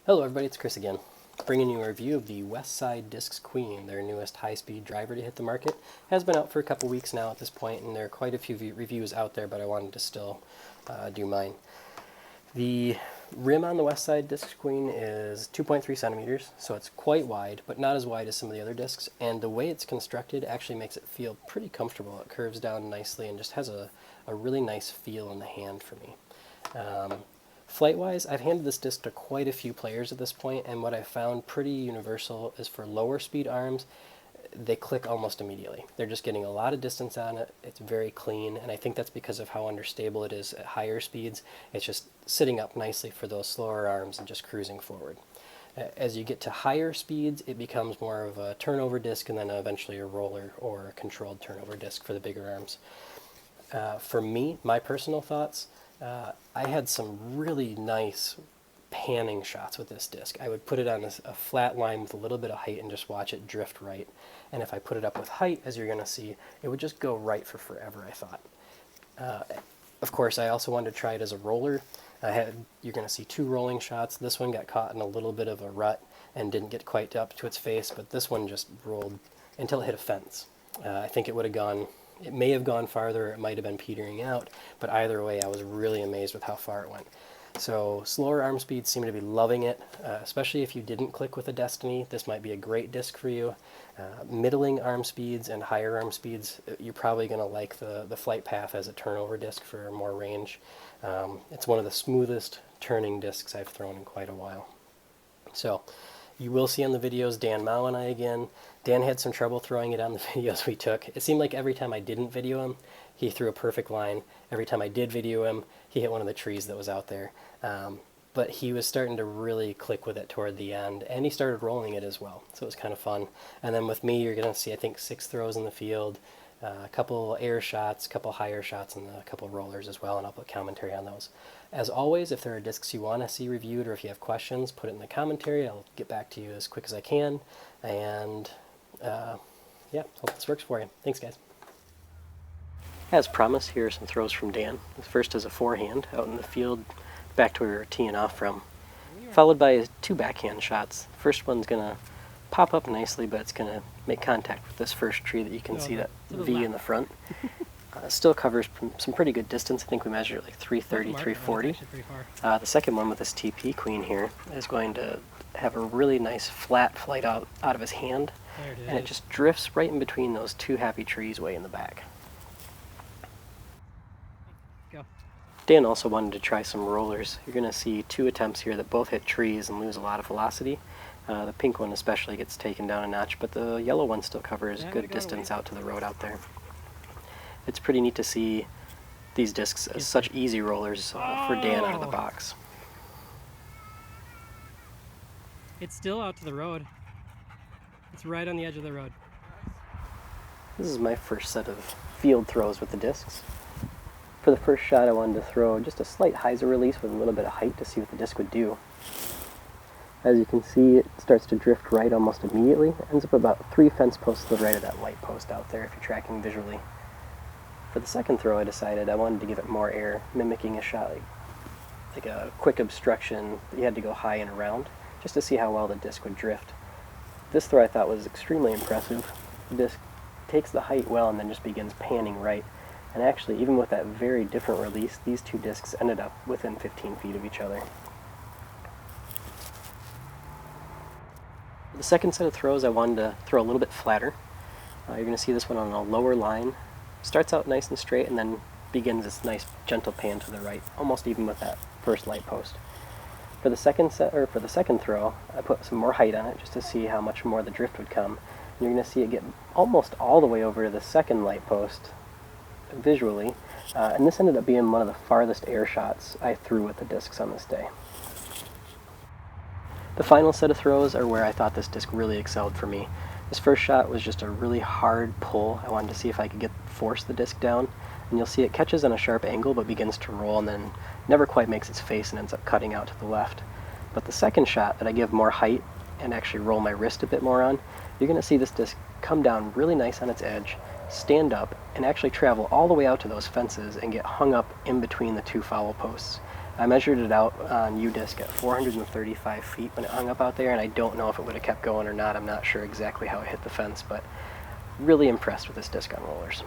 Hello everybody, it's Chris again, bringing you a review of the Westside Discs Queen, their newest high-speed driver to hit the market. Has been out for a couple weeks now at this point, and there are quite a few reviews out there, but I wanted to still do mine. The rim on the Westside Discs Queen is 2.3 centimeters, so it's quite wide, but not as wide as some of the other discs, and the way it's constructed actually makes it feel pretty comfortable. It curves down nicely and just has a really nice feel in the hand for me. Flight-wise, I've handed this disc to quite a few players at this point, and what I've found pretty universal is for lower speed arms, they click almost immediately. They're just getting a lot of distance on it. It's very clean, and I think that's because of how understable it is at higher speeds. It's just sitting up nicely for those slower arms and just cruising forward. As you get to higher speeds, it becomes more of a turnover disc and then eventually a roller or a controlled turnover disc for the bigger arms. For me, my personal thoughts, I had some really nice panning shots with this disc. I would put it on a flat line with a little bit of height and just watch it drift right. And if I put it up with height, as you're going to see, it would just go right for forever, I thought. Of course, I also wanted to try it as a roller. You're going to see two rolling shots. This one got caught in a little bit of a rut and didn't get quite up to its face, but this one just rolled until it hit a fence. I think it would have gone... It may have gone farther, it might have been petering out, but either way I was really amazed with how far it went. So slower arm speeds seem to be loving it, especially if you didn't click with a Destiny. This might be a great disc for you. Middling arm speeds and higher arm speeds, you're probably going to like the Flight Path as a turnover disc for more range. It's one of the smoothest turning discs I've thrown in quite a while. So you will see on the videos Dan Mao and I again. Dan had some trouble throwing it on the videos we took. It seemed like every time I didn't video him, he threw a perfect line. Every time I did video him, he hit one of the trees that was out there. But he was starting to really click with it toward the end, and he started rolling it as well. So it was kind of fun. And then with me, you're going to see, I think, 6 throws in the field, a couple air shots, a couple higher shots, and a couple rollers as well, and I'll put commentary on those. As always, if there are discs you want to see reviewed or if you have questions, put it in the commentary. I'll get back to you as quick as I can. And yeah, hope this works for you. Thanks, guys. As promised, here are some throws from Dan. The first is a forehand out in the field, back to where we were teeing off from, followed by 2 backhand shots. First one's going to pop up nicely, but it's going to make contact with this first tree that you can see, that V in the front. Still covers some pretty good distance. I think we measured it like 330, 340. The second one with this TP Queen here is going to have a really nice flat flight out of his hand, and it just drifts right in between those 2 happy trees way in the back. Go. Dan also wanted to try some rollers. You're going to see 2 attempts here that both hit trees and lose a lot of velocity. The pink one especially gets taken down a notch, but the yellow one still covers good distance out to the road out there. It's pretty neat to see these discs as such easy rollers for Dan out of the box. It's still out to the road. It's right on the edge of the road. This is my first set of field throws with the discs. For the first shot, I wanted to throw just a slight hyzer release with a little bit of height to see what the disc would do. As you can see, it starts to drift right almost immediately. It ends up about 3 fence posts to the right of that light post out there if you're tracking visually. For the second throw, I decided I wanted to give it more air, mimicking a shot like a quick obstruction that you had to go high and around, just to see how well the disc would drift. This throw I thought was extremely impressive. The disc takes the height well and then just begins panning right. And actually, even with that very different release, these 2 discs ended up within 15 feet of each other. For the second set of throws, I wanted to throw a little bit flatter. You're going to see this one on a lower line. Starts out nice and straight and then begins this nice gentle pan to the right, almost even with that first light post. For the second throw, I put some more height on it just to see how much more the drift would come. And you're going to see it get almost all the way over to the second light post visually, and this ended up being one of the farthest air shots I threw with the discs on this day. The final set of throws are where I thought this disc really excelled for me. This first shot was just a really hard pull. I wanted to see if I could force the disc down, and you'll see it catches on a sharp angle but begins to roll and then never quite makes its face and ends up cutting out to the left. But the second shot that I give more height and actually roll my wrist a bit more on, you're going to see this disc come down really nice on its edge, stand up, and actually travel all the way out to those fences and get hung up in between the 2 foul posts. I measured it out on U-Disc at 435 feet when it hung up out there, and I don't know if it would have kept going or not. I'm not sure exactly how it hit the fence, but really impressed with this disc on rollers.